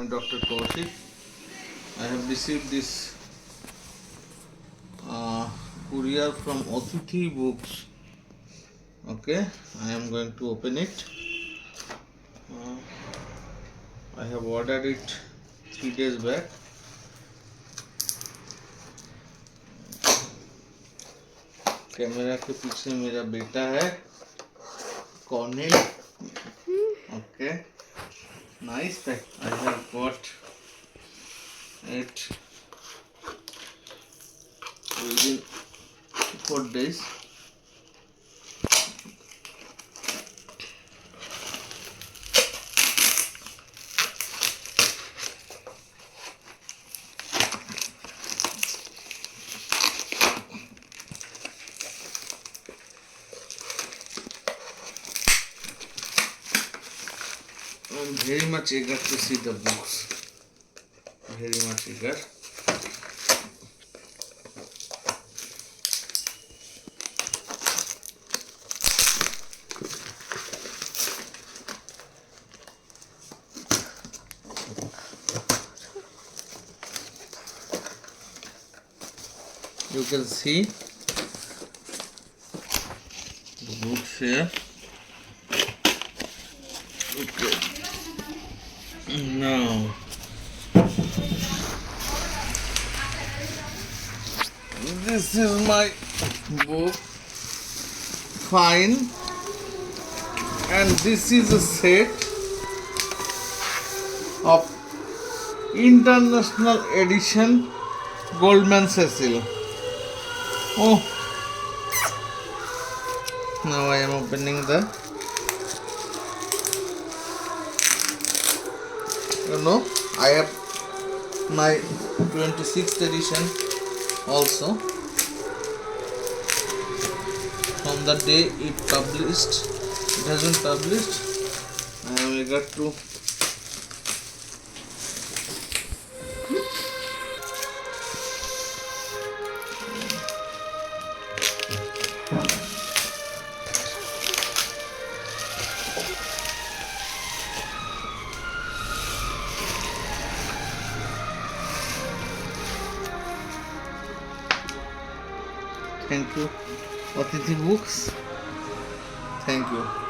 I'm Dr. Kaushik. I have received this courier from atithibooks. Okay, I am going to open it. I have ordered it 3 days back. Camera के पीछे मेरा बेटा है Cornell. Okay, nice pack. I have got it within 4 days. I'm very much eager to see the books. Very much eager. You can see the books here. Okay. Now this is my book, fine, and this is a set of international edition Goldman-Cecil. Oh, now I am opening the, I have my 26th edition also. From the day it has been published, I am eager to thank you, atithibooks. Thank you.